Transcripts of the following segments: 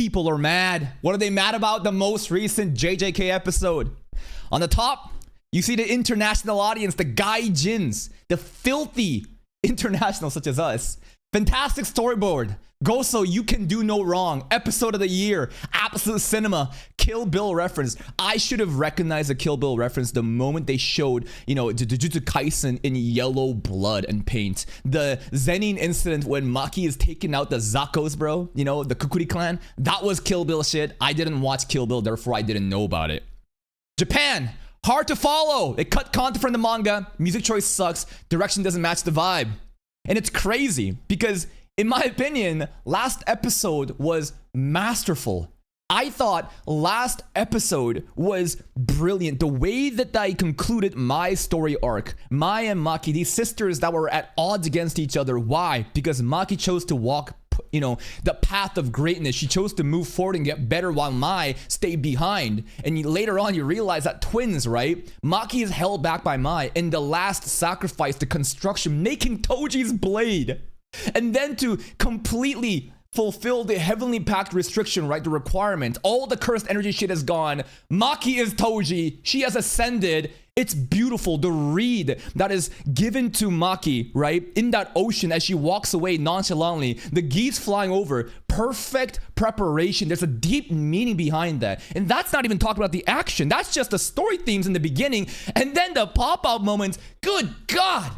people are mad. What are they mad about? The most recent JJK episode. On the top, you see the international audience, the Gaijins, the filthy internationals such as us. Fantastic storyboard. Goso, you can do no wrong. Episode of the year. Absolute cinema. Kill Bill reference. I should have recognized the Kill Bill reference the moment they showed, the Jujutsu Kaisen in yellow blood and paint. The Zenin incident when Maki is taking out the Zakos, bro. The Kukuri clan. That was Kill Bill shit. I didn't watch Kill Bill, therefore I didn't know about it. Japan. Hard to follow. They cut content from the manga. Music choice sucks. Direction doesn't match the vibe. And it's crazy because, in my opinion, last episode was masterful. I thought last episode was brilliant. The way that I concluded my story arc. Mai and Maki, these sisters that were at odds against each other. Why? Because Maki chose to walk the path of greatness. She chose to move forward and get better while Mai stayed behind. And later on, you realize that twins, right? Maki is held back by Mai in the last sacrifice, the construction, making Toji's blade. And then to completely fulfill the heavenly pact restriction, right? The requirement. All the cursed energy shit is gone. Maki is Toji. She has ascended. It's beautiful. The reed that is given to Maki, right? In that ocean as she walks away nonchalantly. The geese flying over. Perfect preparation. There's a deep meaning behind that. And that's not even talking about the action. That's just the story themes in the beginning. And then the pop-out moments. Good God.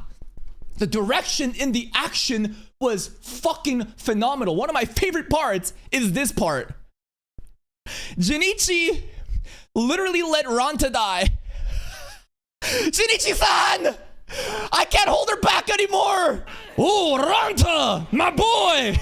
The direction in the action was fucking phenomenal. One of my favorite parts is this part. Junichi literally let Ranta die. Junichi-san! I can't hold her back anymore! Oh, Ranta! My boy!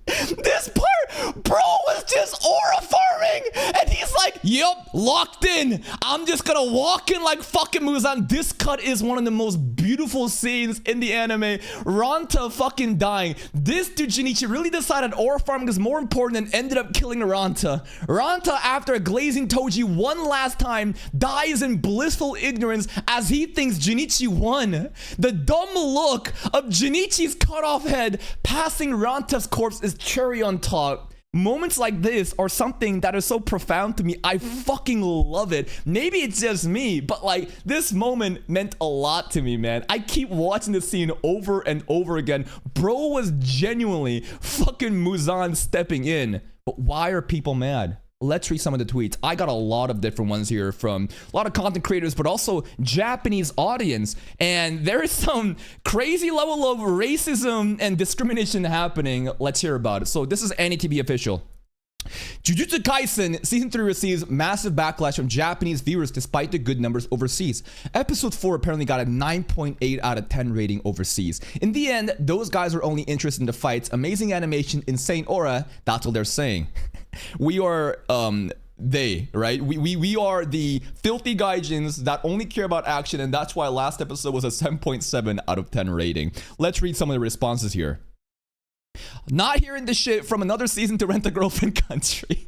This part, bro, was just aura farming, and he's like, yup, locked in. I'm just gonna walk in like fucking Muzan. This cut is one of the most beautiful scenes in the anime. Ranta fucking dying. This dude Junichi really decided aura farming is more important and ended up killing Ranta. Ranta, after glazing Toji one last time, dies in blissful ignorance as he thinks Junichi won. The dumb look of Junichi's cut off head passing Ranta's corpse is cherry on top. Moments like this are something that is so profound to me. I fucking love it. Maybe it's just me, but like this moment meant a lot to me, man. I keep watching this scene over and over again. Bro was genuinely fucking Muzan stepping in. But why are people mad? Let's read some of the tweets. I got a lot of different ones here from a lot of content creators, but also Japanese audience. And there is some crazy level of racism and discrimination happening. Let's hear about it. So this is NETV official. Jujutsu Kaisen Season 3 receives massive backlash from Japanese viewers despite the good numbers overseas. Episode 4 apparently got a 9.8 out of 10 rating overseas. In the end, those guys were only interested in the fights, amazing animation, insane aura. That's what they're saying. We are they, right? We are the filthy gaijins that only care about action, and that's why last episode was a 7.7 out of 10 rating. Let's read some of the responses here. Not hearing the shit from another season to rent a girlfriend country.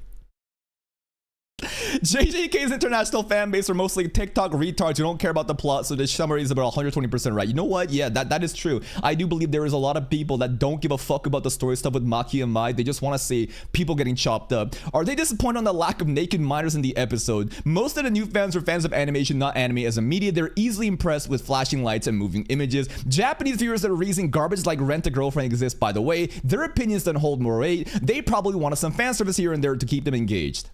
JJK's international fan base are mostly TikTok retards who don't care about the plot, so this summary is about 120% right. You know what? Yeah, that is true. I do believe there is a lot of people that don't give a fuck about the story stuff with Maki and Mai. They just want to see people getting chopped up. Are they disappointed on the lack of naked minors in the episode? Most of the new fans are fans of animation, not anime as a media. They're easily impressed with flashing lights and moving images. Japanese viewers that are reasoning garbage like Rent a Girlfriend exists, by the way. Their opinions don't hold more weight. They probably wanted some fan service here and there to keep them engaged.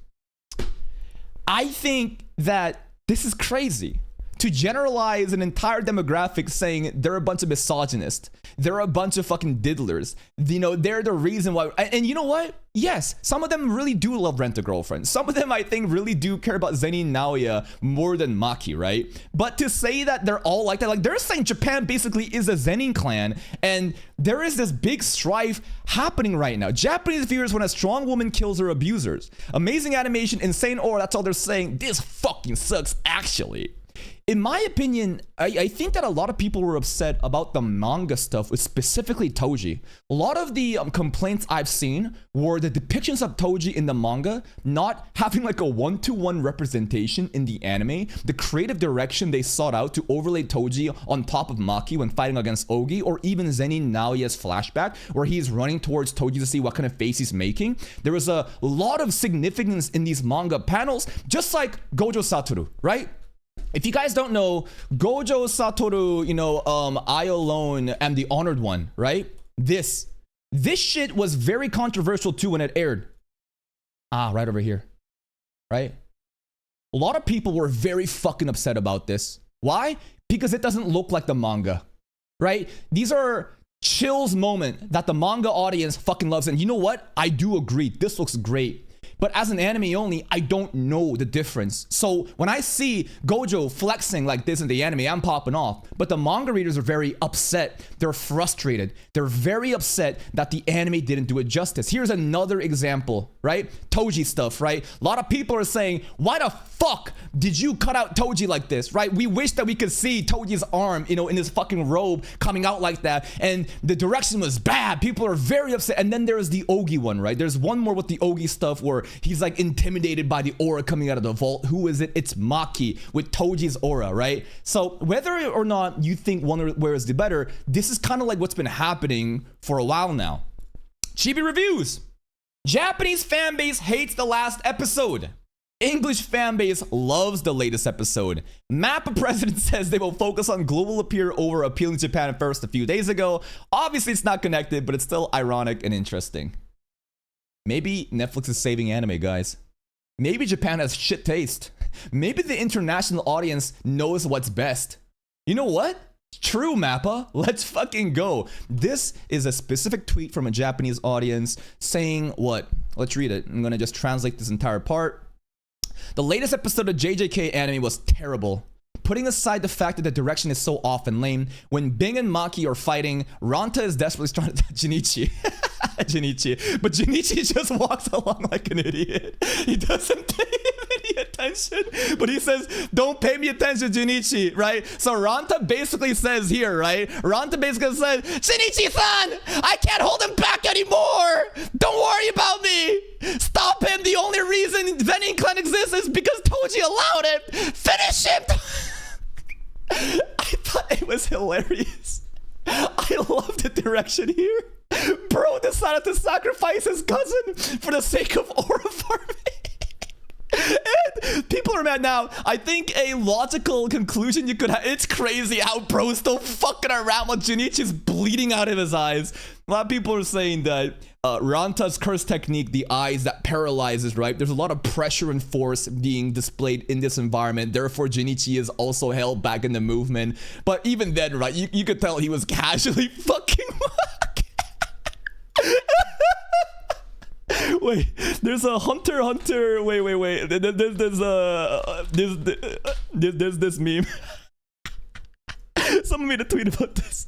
I think that this is crazy to generalize an entire demographic saying they're a bunch of misogynists. They're a bunch of fucking diddlers. They're the reason why. And you know what? Yes, some of them really do love Rent a Girlfriend. Some of them, I think, really do care about Zenin and Naoya more than Maki, right? But to say that they're all like that, like they're saying Japan basically is a Zenin clan, and there is this big strife happening right now. Japanese viewers when a strong woman kills her abusers. Amazing animation, insane aura, that's all they're saying. This fucking sucks, actually. in my opinion, I think that a lot of people were upset about the manga stuff, specifically Toji. A lot of the complaints I've seen were the depictions of Toji in the manga not having like a one-to-one representation in the anime. The creative direction they sought out to overlay Toji on top of Maki when fighting against Ogi, or even Zenin Naoya's flashback where he's running towards Toji to see what kind of face he's making. There was a lot of significance in these manga panels, just like Gojo Satoru, right? If you guys don't know, Gojo Satoru, I alone am the honored one, right? This shit was very controversial too when it aired. Right over here, right? A lot of people were very fucking upset about this. Why? Because it doesn't look like the manga, right? These are chills moment that the manga audience fucking loves. And you know what? I do agree. This looks great. But as an anime only, I don't know the difference. So when I see Gojo flexing like this in the anime, I'm popping off. But the manga readers are very upset. They're frustrated. They're very upset that the anime didn't do it justice. Here's another example, right? Toji stuff, right? A lot of people are saying, why the fuck did you cut out Toji like this, right? We wish that we could see Toji's arm, in his fucking robe coming out like that. And the direction was bad. People are very upset. And then there's the Ogi one, right? There's one more with the Ogi stuff where he's like intimidated by the aura coming out of the vault. Who is it? It's Maki with Toji's aura, right? So whether or not you think one where is the better, this is kind of like what's been happening for a while now. Chibi reviews. Japanese fanbase hates the last episode. English fanbase loves the latest episode. Mappa president says they will focus on global appeal over appealing to Japan first a few days ago. Obviously it's not connected, but it's still ironic and interesting. Maybe Netflix is saving anime, guys. Maybe Japan has shit taste. Maybe the international audience knows what's best. You know what? True, Mappa. Let's fucking go. This is a specific tweet from a Japanese audience saying what? Let's read it. I'm gonna just translate this entire part. The latest episode of JJK anime was terrible. Putting aside the fact that the direction is so off and lame, when Bing and Maki are fighting, Ranta is desperately trying to Junichi. But Junichi just walks along like an idiot. He doesn't pay him any attention, but he says, don't pay me attention, Junichi, right? So Ranta basically says here, right? Ranta basically says, Junichi-san, I can't hold him back anymore. Don't worry about me. Stop him. The only reason Zenin Clan exists is because Toji allowed it. Finish him. I thought it was hilarious. I love the direction here. Bro decided to sacrifice his cousin for the sake of aura farming. And people are mad now. I think a logical conclusion you could have, it's crazy how bro's still fucking around while Junichi's bleeding out of his eyes. A lot of people are saying that Ranta's curse technique, the eyes that paralyzes, right? There's a lot of pressure and force being displayed in this environment. Therefore, Junichi is also held back in the movement. But even then, right, you could tell he was casually fucking Wait, there's a Hunter. Wait. There's this meme. Someone made a tweet about this.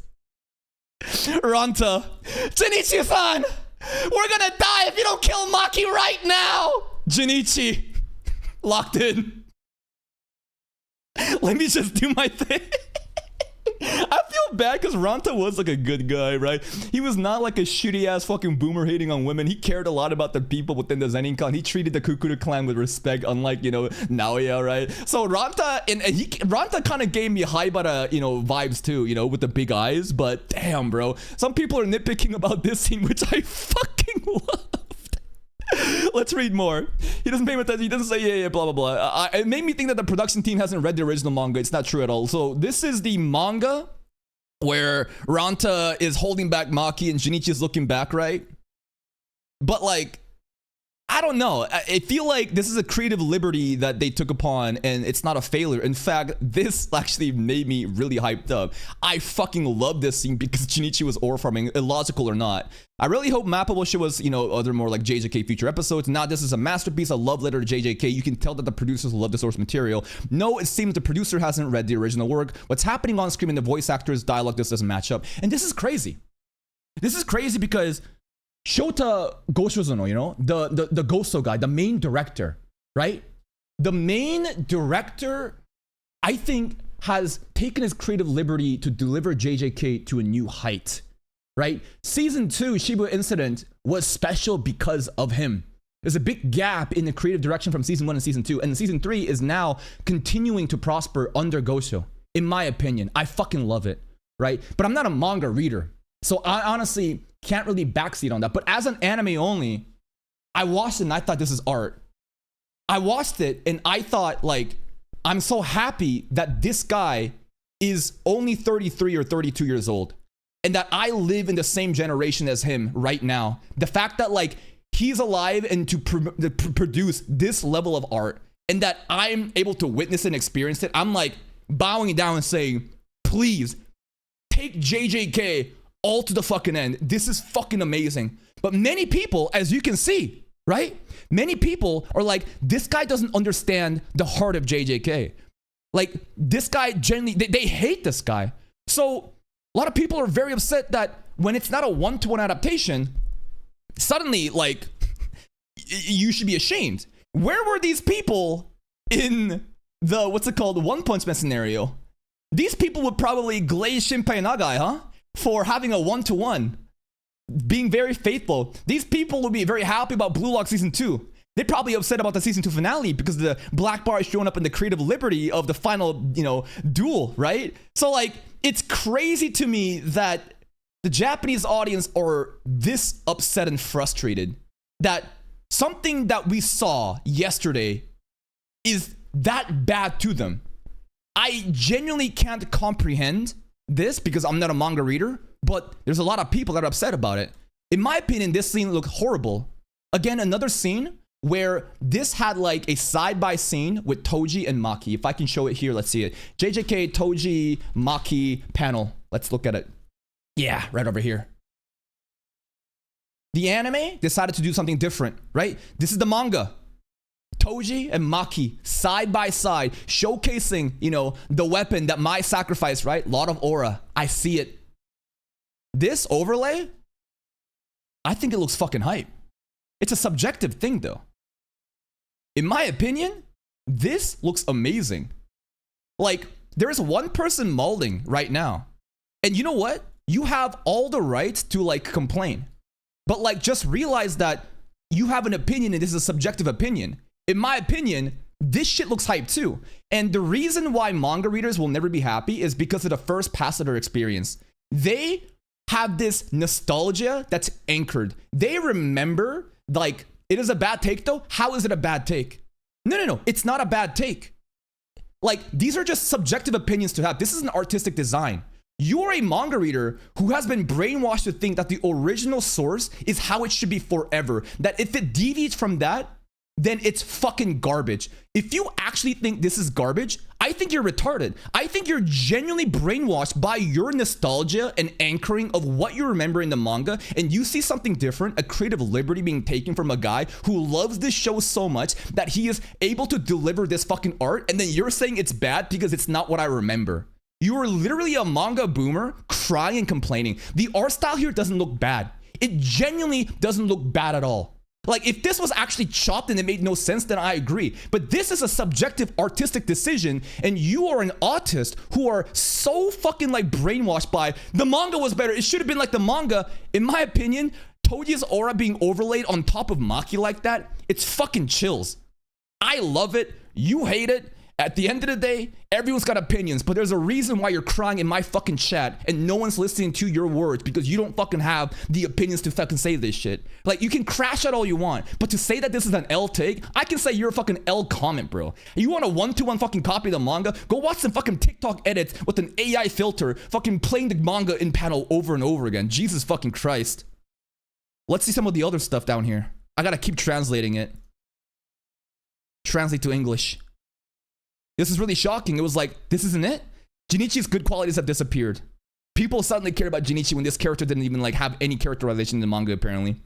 Ranta, Junichi-san, we're gonna die if you don't kill Maki right now. Junichi, locked in. Let me just do my thing. I feel bad because Ranta was like a good guy, right? He was not like a shitty ass fucking boomer hating on women. He cared a lot about the people within the Zenin clan. He treated the Kukuru clan with respect, unlike, Naoya, right? So Ranta kind of gave me Haibara, vibes too, with the big eyes. But damn, bro. Some people are nitpicking about this scene, which I fucking loved. Let's read more. He doesn't pay attention. He doesn't say yeah, blah, blah, blah. It made me think that the production team hasn't read the original manga. It's not true at all. So this is the manga where Ranta is holding back Maki and Junichi is looking back, right? But like, I don't know. I feel like this is a creative liberty that they took upon and it's not a failure. In fact, this actually made me really hyped up. I fucking love this scene because Junichi was aura farming, illogical or not. I really hope Mappa will show us, other more like JJK future episodes. Now, this is a masterpiece, a love letter to JJK. You can tell that the producers love the source material. No, it seems the producer hasn't read the original work. What's happening on screen in the voice actors' dialogue just doesn't match up. And this is crazy. This is crazy because Shota Goshozono, the Goso guy, the main director, right? The main director, I think, has taken his creative liberty to deliver JJK to a new height, right? Season 2, Shibuya Incident, was special because of him. There's a big gap in the creative direction from season 1 and season 2, and season 3 is now continuing to prosper under Gosho. In my opinion, I fucking love it, right? But I'm not a manga reader, so I honestly can't really backseat on that. But as an anime only, I watched it and I thought this is art. I watched it and I thought, like, I'm so happy that this guy is only 33 or 32 years old and that I live in the same generation as him right now. The fact that, like, he's alive and to produce this level of art and that I'm able to witness and experience it, I'm like bowing down and saying, please take JJK all to the fucking end. This is fucking amazing. But many people, as you can see, right? Many people are like, this guy doesn't understand the heart of JJK. Like, this guy genuinely, they hate this guy. So a lot of people are very upset that when it's not a one-to-one adaptation, suddenly, like, you should be ashamed. Where were these people in the, what's it called, the One Punch Man scenario? These people would probably glaze Shinpei Nagai, huh? For having a one-to-one, being very faithful. These people would be very happy about Blue Lock Season 2. They're probably upset about the Season 2 finale because the black bar is showing up in the creative liberty of the final, you know, duel, right? So, like, it's crazy to me that the Japanese audience are this upset and frustrated that something that we saw yesterday is that bad to them. I genuinely can't comprehend this because I'm not a manga reader, but there's a lot of people that are upset about it. In my opinion, this scene looked horrible. Again, another scene where this had like a side-by scene with Toji and Maki. If I can show it here, let's see it. JJK, Toji, Maki panel. Let's look at it. Yeah, right over here. The anime decided to do something different, right? This is the manga. Toji and Maki side by side, showcasing, you know, the weapon that Mai sacrificed, right? Lot of aura. I see it. This overlay, I think it looks fucking hype. It's a subjective thing though. In my opinion, this looks amazing. Like, there is one person molding right now. And you know what? You have all the right to, like, complain. But, like, just realize that you have an opinion and this is a subjective opinion. In my opinion, this shit looks hype too. And the reason why manga readers will never be happy is because of the first pass of their experience. They have this nostalgia that's anchored. They remember, like, it is a bad take though. How is it a bad take? No. It's not a bad take. Like, these are just subjective opinions to have. This is an artistic design. You are a manga reader who has been brainwashed to think that the original source is how it should be forever. That if it deviates from that, then it's fucking garbage. If you actually think this is garbage, I think you're retarded. I think you're genuinely brainwashed by your nostalgia and anchoring of what you remember in the manga, and you see something different, a creative liberty being taken from a guy who loves this show so much that he is able to deliver this fucking art, and then you're saying it's bad because it's not what I remember. You are literally a manga boomer crying and complaining. The art style here doesn't look bad. It genuinely doesn't look bad at all. Like, if this was actually chopped and it made no sense, then I agree. But this is a subjective artistic decision, and you are an autist who are so fucking, like, brainwashed by the manga was better. It should have been like the manga. In my opinion, Toji's aura being overlaid on top of Maki like that, it's fucking chills. I love it. You hate it. At the end of the day, everyone's got opinions, but there's a reason why you're crying in my fucking chat and no one's listening to your words because you don't fucking have the opinions to fucking say this shit. Like, you can crash out all you want, but to say that this is an L take, I can say you're a fucking L comment, bro. You want a one-to-one fucking copy of the manga? Go watch some fucking TikTok edits with an AI filter fucking playing the manga in panel over and over again. Jesus fucking Christ. Let's see some of the other stuff down here. I gotta keep translating it. Translate to English. This is really shocking. It was like, this isn't it? Jinichi's good qualities have disappeared. People suddenly care about Jinichi when this character didn't even, like, have any characterization in the manga, apparently.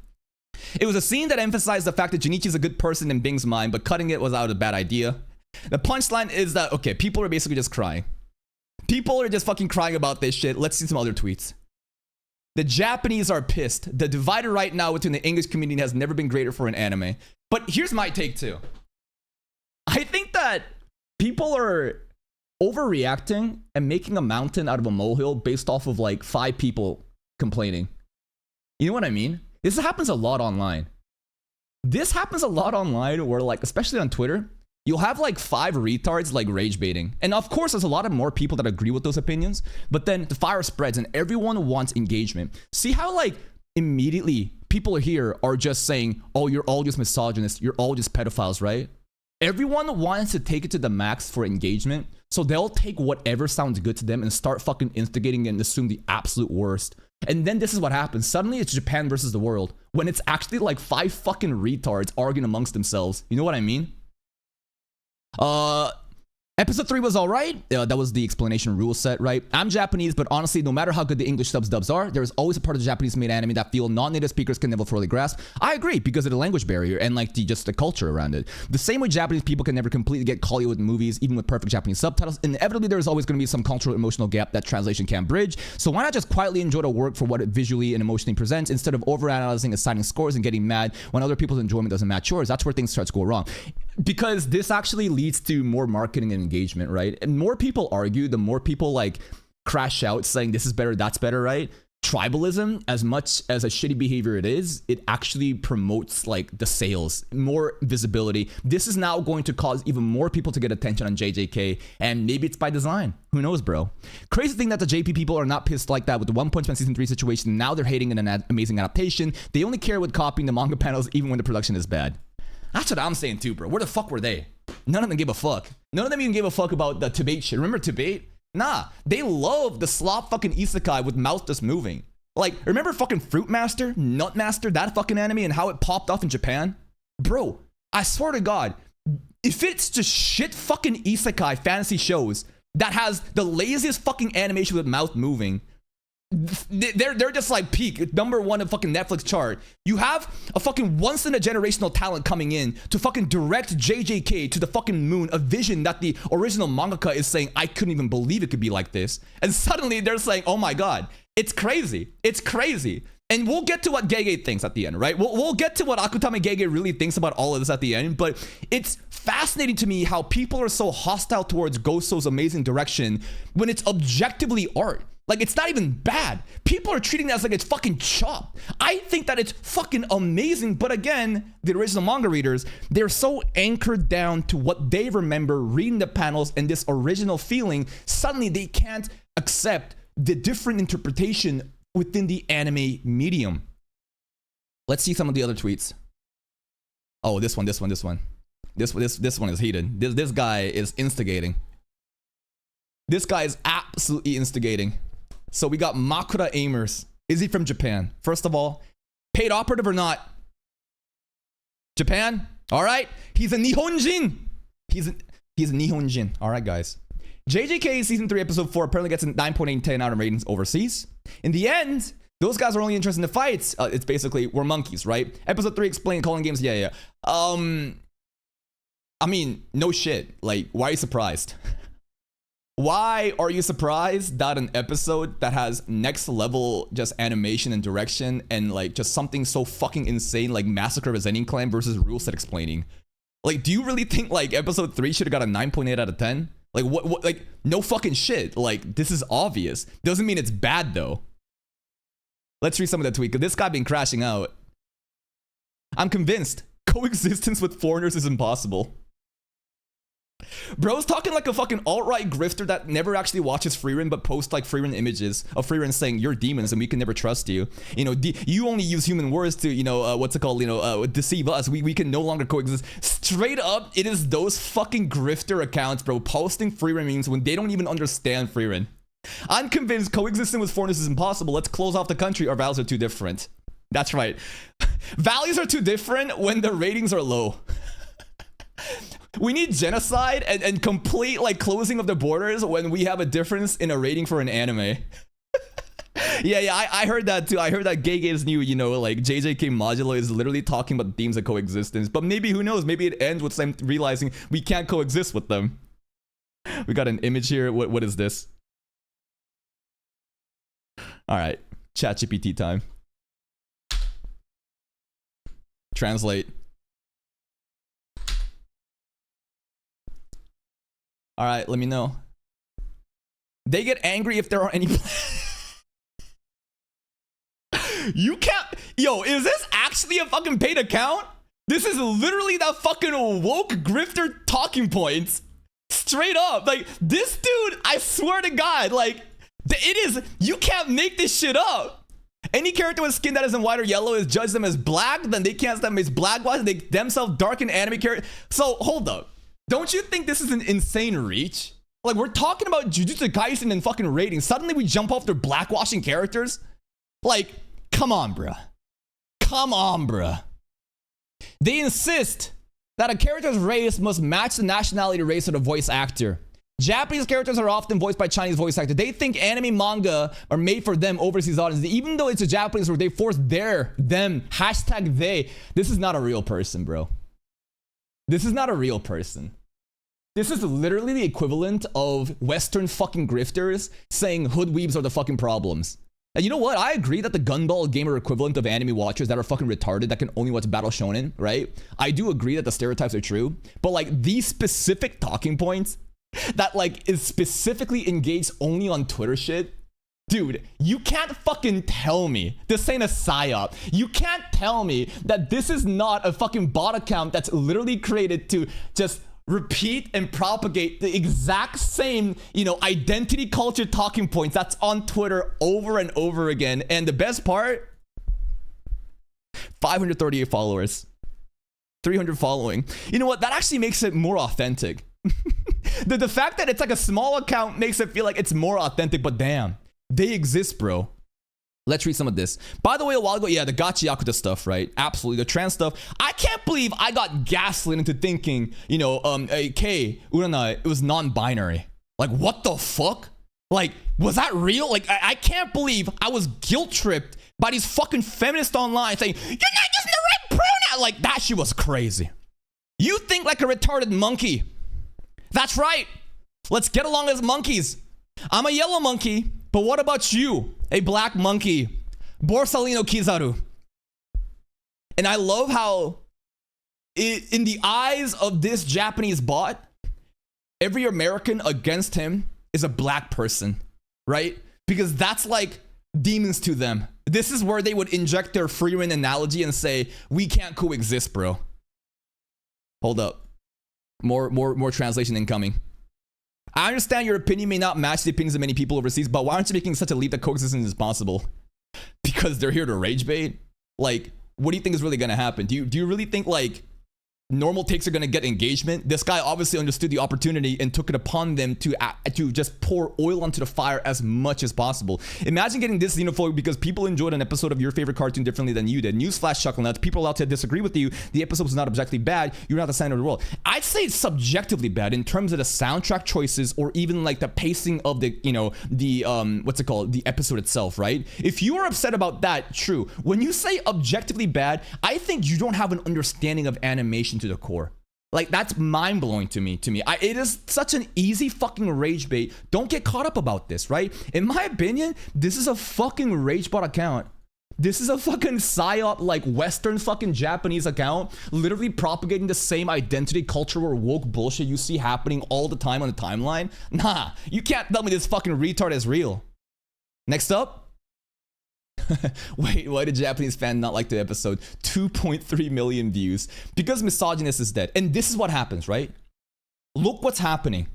It was a scene that emphasized the fact that Jinichi's a good person in Bing's mind, but cutting it was out a bad idea. The punchline is that, okay, people are basically just crying. People are just fucking crying about this shit. Let's see some other tweets. The Japanese are pissed. The divider right now between the English community has never been greater for an anime. But here's my take too. I think that people are overreacting and making a mountain out of a molehill based off of like 5 people complaining. You know what I mean? This happens a lot online. This happens a lot online where, like, especially on Twitter, you'll have like 5 retards like rage baiting. And of course, there's a lot of more people that agree with those opinions, but then the fire spreads and everyone wants engagement. See how like immediately people here are just saying, oh, you're all just misogynists, you're all just pedophiles, right? Everyone wants to take it to the max for engagement, so they'll take whatever sounds good to them and start fucking instigating and assume the absolute worst. And then this is what happens. Suddenly it's Japan versus the world, when it's actually like 5 fucking retards arguing amongst themselves. You know what I mean? Episode 3 was alright. That was the explanation rule set, right? I'm Japanese, but honestly, no matter how good the English subs dubs are, there is always a part of the Japanese made anime that feel non-native speakers can never fully grasp. I agree, because of the language barrier and like just the culture around it. The same way Japanese people can never completely get Hollywood movies, even with perfect Japanese subtitles. Inevitably, there's always going to be some cultural emotional gap that translation can't bridge. So why not just quietly enjoy the work for what it visually and emotionally presents, instead of overanalyzing, assigning scores, and getting mad when other people's enjoyment doesn't match yours? That's where things start to go wrong. Because this actually leads to more marketing and engagement, right? And more people argue, the more people like crash out saying this is better, that's better, right? Tribalism, as much as a shitty behavior it is, it actually promotes like the sales, more visibility. This is now going to cause even more people to get attention on JJK, and maybe it's by design. Who knows, bro? Crazy thing that the JP people are not pissed like that with the One Punch Man Season 3 situation. Now they're hating an amazing adaptation. They only care with copying the manga panels even when the production is bad. That's what I'm saying too, bro. Where the fuck were they? None of them gave a fuck. None of them even gave a fuck about the Tibet shit. Remember Tibet? Nah, they love the slop fucking isekai with mouth just moving. Like, remember fucking Fruit Master, Nut Master, that fucking anime, and how it popped off in Japan? Bro, I swear to God, if it's just shit fucking isekai fantasy shows that has the laziest fucking animation with mouth moving, they're just like peak #1 of fucking Netflix chart. You have a fucking once in a generational talent coming in to fucking direct JJK to the fucking moon, a vision that the original mangaka is saying, I couldn't even believe it could be like this. And suddenly they're saying, oh my God, it's crazy. It's crazy. And we'll get to what Gege thinks at the end, right? We'll get to what Akutami Gege really thinks about all of this at the end, but it's fascinating to me how people are so hostile towards Goso's amazing direction when it's objectively art. Like, it's not even bad. People are treating that as like it's fucking chop. I think that it's fucking amazing, but again, the original manga readers, they're so anchored down to what they remember reading the panels and this original feeling, suddenly they can't accept the different interpretation within the anime medium. Let's see some of the other tweets. Oh, this one. This one is heated. This guy is instigating. This guy is absolutely instigating. So we got Makura Aimers. Is he from Japan? First of all, paid operative or not? Japan? All right. He's a Nihonjin. He's a Nihonjin. All right, guys. JJK Season 3 Episode 4 apparently gets a 9.8 10 out of ratings overseas. In the end, those guys are only interested in the fights. It's basically, we're monkeys, right? Episode 3 explain calling games. Yeah. I mean, no shit. Like, why are you surprised? Why are you surprised that an episode that has next level just animation and direction and like just something so fucking insane like Massacre of a Zenin Clan versus rule set explaining? Like, do you really think like episode 3 should have got a 9.8 out of 10? Like what like no fucking shit. Like, this is obvious. Doesn't mean it's bad though. Let's read some of that tweet, because this guy been crashing out. I'm convinced coexistence with foreigners is impossible. Bro's talking like a fucking alt-right grifter that never actually watches Freerun but posts like Freerun images of Freerun saying you're demons and we can never trust you. You know, you only use human words to, you know, what's it called, you know, deceive us. We can no longer coexist. Straight up, it is those fucking grifter accounts, bro, posting Freerun memes when they don't even understand Freerun. I'm convinced coexisting with foreigners is impossible. Let's close off the country. Our values are too different. That's right. Values are too different when the ratings are low. We need genocide and complete like closing of the borders when we have a difference in a rating for an anime. yeah, I heard that too. I heard that Gege's new, you know, like JJK Modulo is literally talking about themes of coexistence. But maybe, who knows, maybe it ends with them realizing we can't coexist with them. We got an image here. What is this? All right, ChatGPT time. Translate. All right, let me know. They get angry if there are any. You can't. Yo, is this actually a fucking paid account? This is literally that fucking woke grifter talking points. Straight up. Like, this dude, I swear to God, like, it is. You can't make this shit up. Any character with skin that isn't white or yellow is judged them as black, then they can't them as black white, they themselves dark in anime character. So, hold up. Don't you think this is an insane reach? Like, we're talking about Jujutsu Kaisen and fucking ratings. Suddenly we jump off their blackwashing characters? Like, come on, bruh. Come on, bruh. They insist that a character's race must match the nationality race of the voice actor. Japanese characters are often voiced by Chinese voice actors. They think anime manga are made for them overseas audiences. Even though it's a Japanese word, they force them, hashtag they. This is not a real person, bro. This is not a real person. This is literally the equivalent of Western fucking grifters saying hood weebs are the fucking problems. And you know what? I agree that the Gunball gamer equivalent of anime watchers that are fucking retarded that can only watch Battle Shonen, right? I do agree that the stereotypes are true. But like these specific talking points that like is specifically engaged only on Twitter shit. Dude, you can't fucking tell me this ain't a psyop. You can't tell me that this is not a fucking bot account that's literally created to just repeat and propagate the exact same, you know, identity culture talking points that's on Twitter over and over again. And the best part, 538 followers, 300 following. You know what? That actually makes it more authentic. The fact that it's like a small account makes it feel like it's more authentic, but damn, they exist, bro. Let's read some of this. By the way, a while ago, yeah, the gacha yakuza stuff, right? Absolutely. The trans stuff. I can't believe I got gaslit into thinking, you know, K, Urana, it was non-binary. Like, what the fuck? Like, was that real? Like, I can't believe I was guilt-tripped by these fucking feminists online saying, you're not using the right pronoun. Like, that shit was crazy. You think like a retarded monkey. That's right. Let's get along as monkeys. I'm a yellow monkey, but what about you? A black monkey. Borsalino Kizaru. And I love how in the eyes of this Japanese bot, every American against him is a black person, right? Because that's like demons to them. This is where they would inject their Freeman analogy and say, we can't coexist, bro. Hold up. More translation incoming. I understand your opinion may not match the opinions of many people overseas, but why aren't you making such a leap that coexistence is possible? Because they're here to rage bait? Like, what do you think is really gonna happen? Do you really think like normal takes are gonna get engagement? This guy obviously understood the opportunity and took it upon them to just pour oil onto the fire as much as possible. Imagine getting this xenophobic because people enjoyed an episode of your favorite cartoon differently than you did. Newsflash, chuckle nuts. People allowed to disagree with you. The episode was not objectively bad. You're not the center of the world. I'd say it's subjectively bad in terms of the soundtrack choices or even like the pacing of the, you know, the what's it called? The episode itself, right? If you are upset about that, true. When you say objectively bad, I think you don't have an understanding of animation to the core. Like, that's mind-blowing to me. It is such an easy fucking rage bait. Don't get caught up about this, right? In my opinion, this is a fucking rage bot account. This is a fucking psyop, like Western fucking Japanese account, literally propagating the same identity culture or woke bullshit you see happening all the time on the timeline. Nah, you can't tell me this fucking retard is real. Next up. Wait, why did Japanese fan not like the episode? 2.3 million views. Because misogynist is dead. And this is what happens, right? Look what's happening.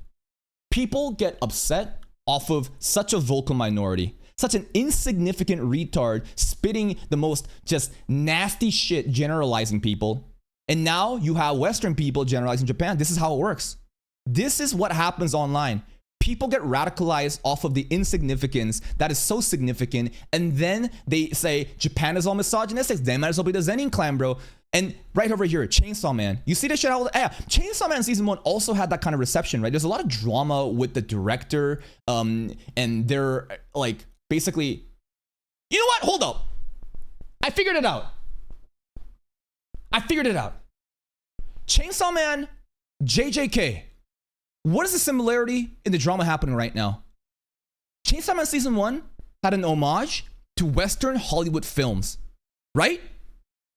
People get upset off of such a vocal minority. Such an insignificant retard spitting the most just nasty shit, generalizing people. And now you have Western people generalizing Japan. This is how it works. This is what happens online. People get radicalized off of the insignificance that is so significant, and then they say Japan is all misogynistic. They might as well be the Zenin clan, bro. And right over here, Chainsaw Man. You see this shit? Yeah, Chainsaw Man season 1 also had that kind of reception, right? There's a lot of drama with the director, and they're like basically, you know what? Hold up, I figured it out. Chainsaw Man, JJK. What is the similarity in the drama happening right now? Chainsaw Man season 1 had an homage to Western Hollywood films, right?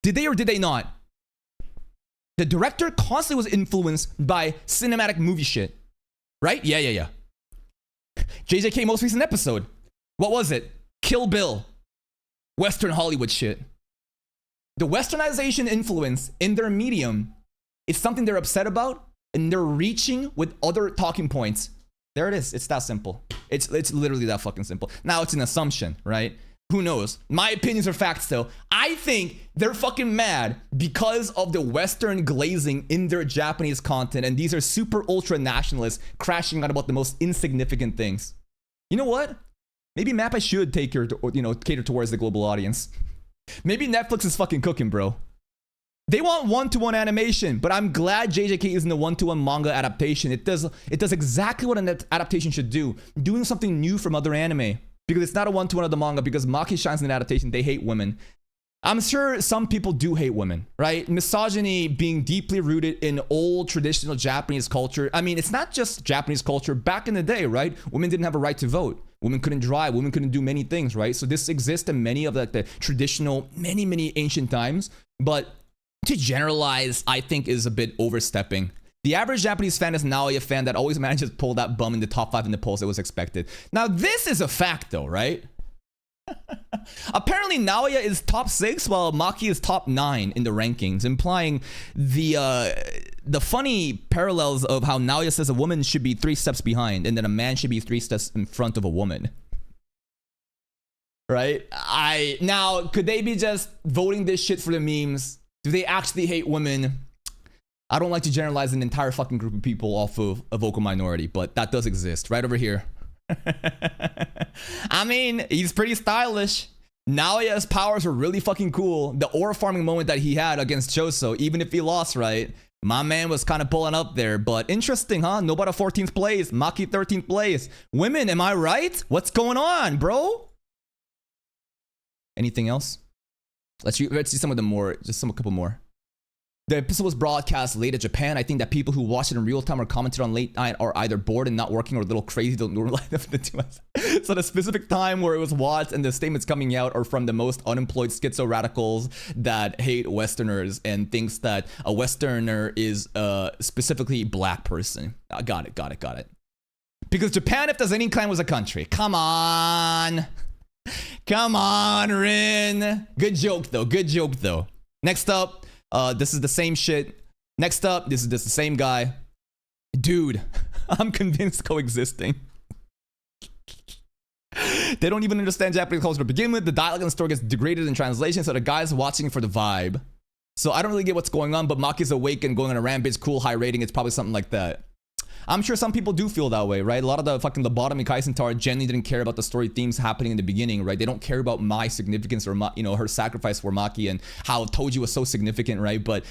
Did they or did they not? The director constantly was influenced by cinematic movie shit, right? Yeah. JJK most recent episode. What was it? Kill Bill. Western Hollywood shit. The westernization influence in their medium is something they're upset about, and they're reaching with other talking points. There it is. It's that simple. It's literally that fucking simple. Now it's an assumption, right? Who knows? My opinions are facts though. I think they're fucking mad because of the Western glazing in their Japanese content, and these are super ultra nationalists crashing out about the most insignificant things. You know what? Maybe Mappa should cater towards the global audience. Maybe Netflix is fucking cooking, bro. They want one-to-one animation, but I'm glad JJK isn't a one-to-one manga adaptation. It does exactly what an adaptation should do, doing something new from other anime. Because it's not a one-to-one of the manga, because Maki shines in adaptation, they hate women. I'm sure some people do hate women, right? Misogyny being deeply rooted in old traditional Japanese culture. I mean, it's not just Japanese culture. Back in the day, right? Women didn't have a right to vote. Women couldn't drive. Women couldn't do many things, right? So this exists in many of the traditional, many ancient times. But to generalize, I think is a bit overstepping. The average Japanese fan is Naoya fan that always manages to pull that bum in the top 5 in the polls that was expected. Now, this is a fact though, right? Apparently, Naoya is top 6 while Maki is top 9 in the rankings, implying the funny parallels of how Naoya says a woman should be 3 steps behind and then a man should be 3 steps in front of a woman. Right? Now, could they be just voting this shit for the memes? Do they actually hate women? I don't like to generalize an entire fucking group of people off of a vocal minority, but that does exist right over here. I mean, he's pretty stylish. Naoya's powers were really fucking cool. The aura farming moment that he had against Choso, even if he lost, right? My man was kind of pulling up there, but interesting, huh? Nobara 14th place, Maki 13th place. Women, am I right? What's going on, bro? Anything else? Let's see some of them more, just a couple more. The episode was broadcast late at Japan. I think that people who watched it in real time or commented on late night are either bored and not working or a little crazy, don't normalize the two. So the specific time where it was watched and the statements coming out are from the most unemployed schizo radicals that hate Westerners and thinks that a Westerner is specifically black person. Got it. Because Japan, if there's any kind, was a country. Come on, Rin. Good joke though. Next up. This is the same shit. Next up, this is just the same guy. Dude, I'm convinced coexisting. They don't even understand Japanese culture to begin with. The dialogue in the story gets degraded in translation, so the guy's watching for the vibe. So I don't really get what's going on, but Maki's awake and going on a rampage, cool, high rating. It's probably something like that. I'm sure some people do feel that way, right? A lot of the fucking lobotomy Kaisen Tar genuinely didn't care about the story themes happening in the beginning, right? They don't care about my significance or, her sacrifice for Maki and how Toji was so significant, right? But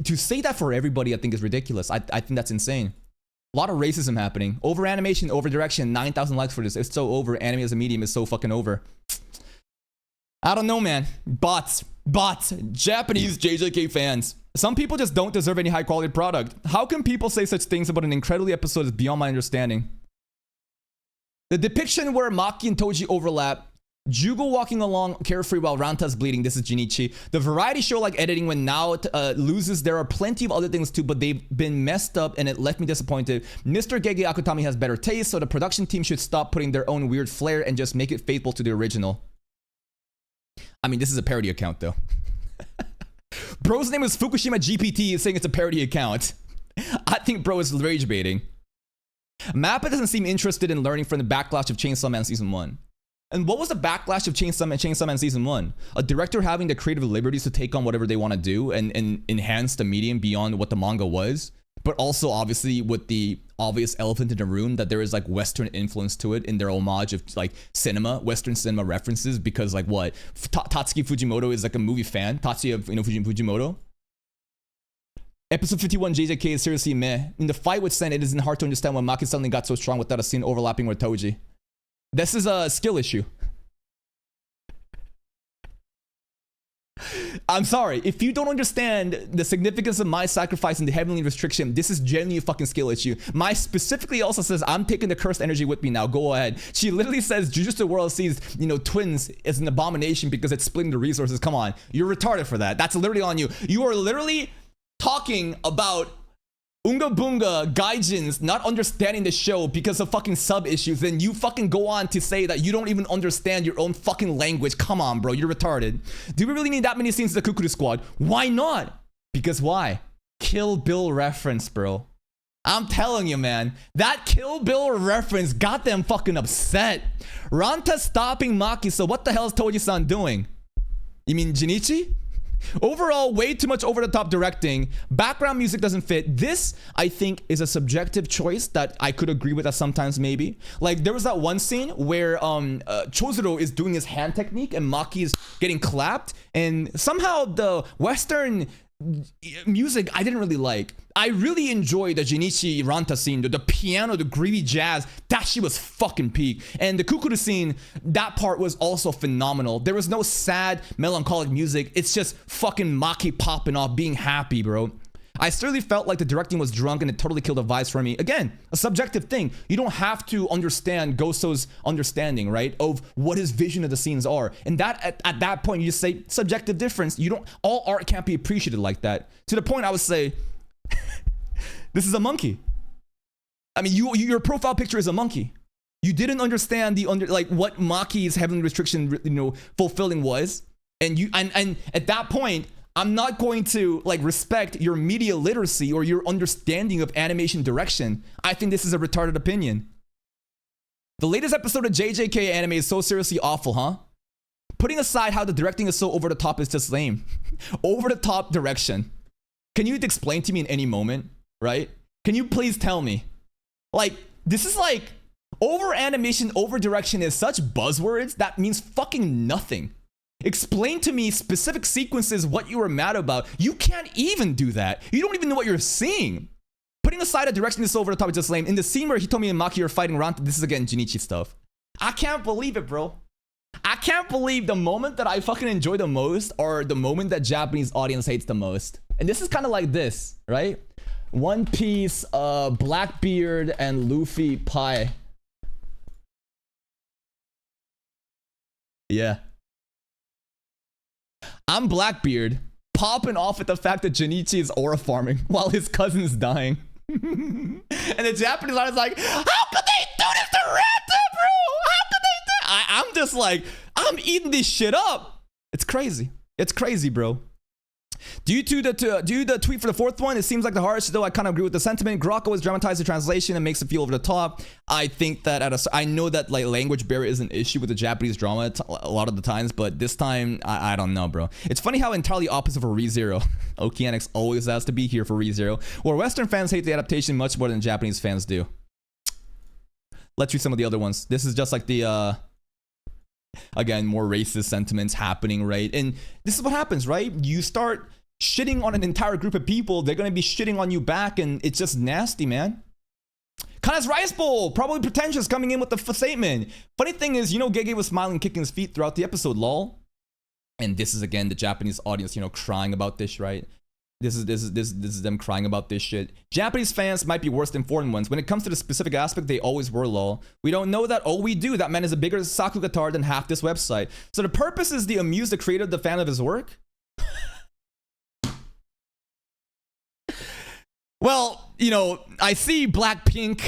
to say that for everybody, I think is ridiculous. I think that's insane. A lot of racism happening. Over animation, over direction, 9,000 likes for this. It's so over. Anime as a medium is so fucking over. I don't know, man. Bots. Japanese JJK fans. Some people just don't deserve any high quality product. How can people say such things about an incredibly episode is beyond my understanding. The depiction where Maki and Toji overlap, Jugo walking along carefree while Ranta's bleeding, this is Jinichi. The variety show like editing when now loses, there are plenty of other things too, but they've been messed up and it left me disappointed. Mr. Gege Akutami has better taste, so the production team should stop putting their own weird flair and just make it faithful to the original. I mean, this is a parody account though. Bro's name is Fukushima GPT saying it's a parody account. I think bro is rage baiting. Mappa doesn't seem interested in learning from the backlash of Chainsaw Man Season 1. And what was the backlash of Chainsaw Man Season 1? A director having the creative liberties to take on whatever they want to do and enhance the medium beyond what the manga was. But also, obviously, with the obvious elephant in the room that there is like Western influence to it in their homage of like cinema, Western cinema references. Because like what? Tatsuki Fujimoto is like a movie fan. Tatsuya Fujimoto. Episode 51 JJK is seriously meh. In the fight with Sen, it isn't hard to understand why Maki suddenly got so strong without a scene overlapping with Toji. This is a skill issue. I'm sorry. If you don't understand the significance of my sacrifice and the heavenly restriction, this is genuinely a fucking skill issue. My specifically also says, I'm taking the cursed energy with me now. Go ahead. She literally says, Jujutsu World sees, twins as an abomination because it's splitting the resources. Come on. You're retarded for that. That's literally on you. You are literally talking about Unga Bunga Gaijins not understanding the show because of fucking sub issues, then you fucking go on to say that you don't even understand your own fucking language. Come on, bro, you're retarded. Do we really need that many scenes in the Kukuru Squad? Why not? Because why? Kill Bill reference, bro. I'm telling you, man, that Kill Bill reference got them fucking upset. Ranta stopping Maki, so what the hell is Toji-san doing? You mean Jinichi? Overall, way too much over-the-top directing. Background music doesn't fit. This, I think, is a subjective choice that I could agree with at sometimes, maybe. Like, there was that one scene where Chozuro is doing his hand technique and Maki is getting clapped, and somehow the Western music I didn't really like. I really enjoyed the Jinichi Ranta scene, the piano, the groovy jazz. That shit was fucking peak. And the Kukuru scene, that part was also phenomenal. There was no sad, melancholic music. It's just fucking Maki popping off, being happy, bro. I certainly felt like the directing was drunk and it totally killed the vibes for me. Again, a subjective thing. You don't have to understand Goso's understanding, right, of what his vision of the scenes are. And that at that point, you just say subjective difference. You don't. All art can't be appreciated like that. To the point, I would say, this is a monkey. I mean, your profile picture is a monkey. You didn't understand the what Maki's heavenly restriction, fulfilling was, and at that point, I'm not going to respect your media literacy or your understanding of animation direction. I think this is a retarded opinion. The latest episode of JJK anime is so seriously awful, huh? Putting aside how the directing is so over the top is just lame. Over the top direction. Can you explain to me in any moment, right? Can you please tell me? This is over animation, over direction is such buzzwords that means fucking nothing. Explain to me specific sequences what you were mad about. You can't even do that. You don't even know what you're seeing. Putting aside a direction that's over the top is just lame. In the scene where Hitomi and Maki are fighting Ranta, this is again Jinichi stuff. I can't believe it, bro. I can't believe the moment that I fucking enjoy the most or the moment that Japanese audience hates the most. And this is kind of like this, right? One Piece, Blackbeard, and Luffy pie. Yeah. I'm Blackbeard, popping off at the fact that Jinichi is aura farming while his cousin's dying. And the Japanese audience is like, how could they do this to Ranta, bro? How could they do? I'm just like, I'm eating this shit up. It's crazy. It's crazy, bro. Due to the tweet for the fourth one, it seems like the hardest, though I kind of agree with the sentiment. Grok always dramatizes the translation and makes it feel over the top. I think that I know that language barrier is an issue with the Japanese drama a lot of the times, but this time, I don't know, bro. It's funny how entirely opposite for ReZero. Okeanos always has to be here for ReZero, where Western fans hate the adaptation much more than Japanese fans do. Let's read some of the other ones. This is just like the, again, more racist sentiments happening, right? And this is what happens, right? You start shitting on an entire group of people, they're gonna be shitting on you back, and it's just nasty, man. Kana's Rice Bowl, probably pretentious, coming in with the statement. Funny thing is, Gege was smiling, kicking his feet throughout the episode, lol. And this is again the Japanese audience, crying about this, right? This is them crying about this shit. Japanese fans might be worse than foreign ones. When it comes to the specific aspect, they always were, lol. We don't know that. Oh, we do. That man is a bigger Saku guitar than half this website. So the purpose is to amuse the creator, the fan of his work? Well, I see Blackpink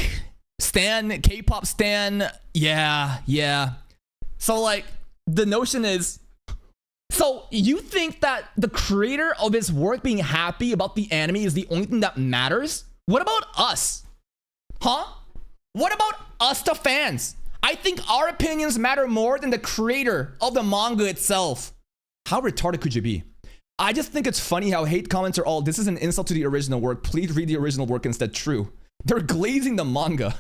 stan, K-pop stan. Yeah. So the notion is, so you think that the creator of his work being happy about the anime is the only thing that matters? What about us? Huh? What about us, the fans? I think our opinions matter more than the creator of the manga itself. How retarded could you be? I just think it's funny how hate comments are all, this is an insult to the original work. Please read the original work instead. True. They're glazing the manga.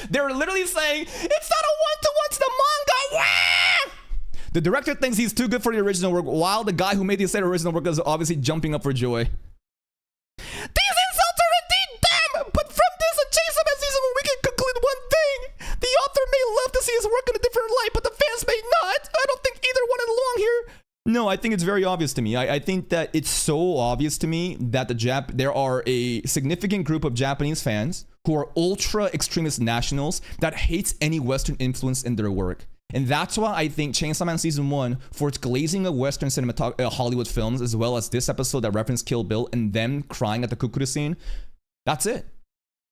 They're literally saying, it's not a one-to-one to the manga. Wah! The director thinks he's too good for the original work, while the guy who made the said original work is obviously jumping up for joy. These insults are indeed damn! But from this adjacent season, we can conclude one thing. The author may love to see his work in a different light, but the fans may not. I don't think either one along here. No, I think it's very obvious to me. I think that it's so obvious to me that there are a significant group of Japanese fans who are ultra extremist nationals that hates any Western influence in their work. And that's why I think Chainsaw Man Season 1, for its glazing of Western Hollywood films, as well as this episode that referenced Kill Bill and them crying at the Kukuru scene, That's it.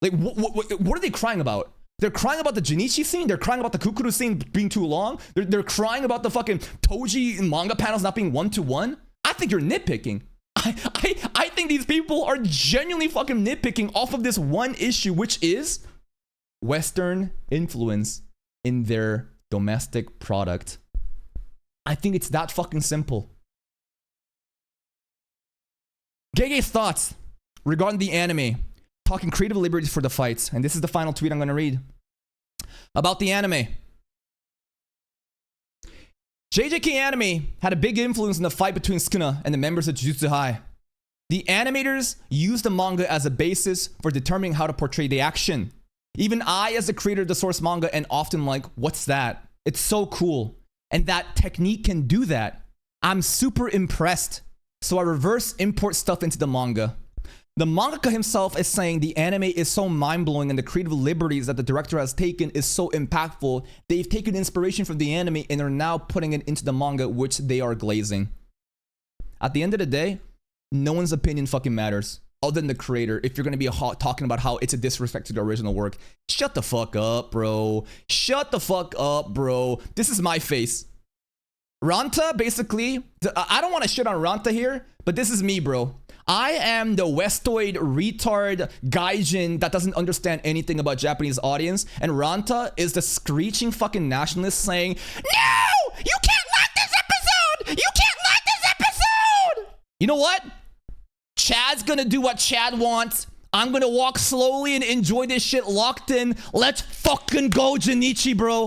Like, what are they crying about? They're crying about the Junichi scene. They're crying about the Kukuru scene being too long. They're crying about the fucking Toji manga panels not being 1-to-1. I think you're nitpicking. I think these people are genuinely fucking nitpicking off of this one issue, which is Western influence in their domestic product. I think it's that fucking simple. Gege's thoughts regarding the anime, talking creative liberties for the fights. And this is the final tweet I'm going to read. About the anime. JJK Anime had a big influence in the fight between Sukuna and the members of Jujutsu High. The animators used the manga as a basis for determining how to portray the action. Even I, as the creator of the source manga, and often like, what's that? It's so cool. And that technique can do that. I'm super impressed. So I reverse import stuff into the manga. The mangaka himself is saying the anime is so mind-blowing and the creative liberties that the director has taken is so impactful. They've taken inspiration from the anime and are now putting it into the manga, which they are glazing. At the end of the day, no one's opinion fucking matters. Other than the creator. If you're going to be talking about how it's a disrespect to the original work, shut the fuck up, bro. Shut the fuck up, bro. This is my face. Ranta, basically, I don't want to shit on Ranta here, but this is me, bro. I am the Westoid retard Gaijin that doesn't understand anything about Japanese audience, and Ranta is the screeching fucking nationalist saying, no! You can't like this episode! You can't like this episode! You know what? Chad's gonna do what Chad wants. I'm gonna walk slowly and enjoy this shit locked in. Let's fucking go, Junichi, bro.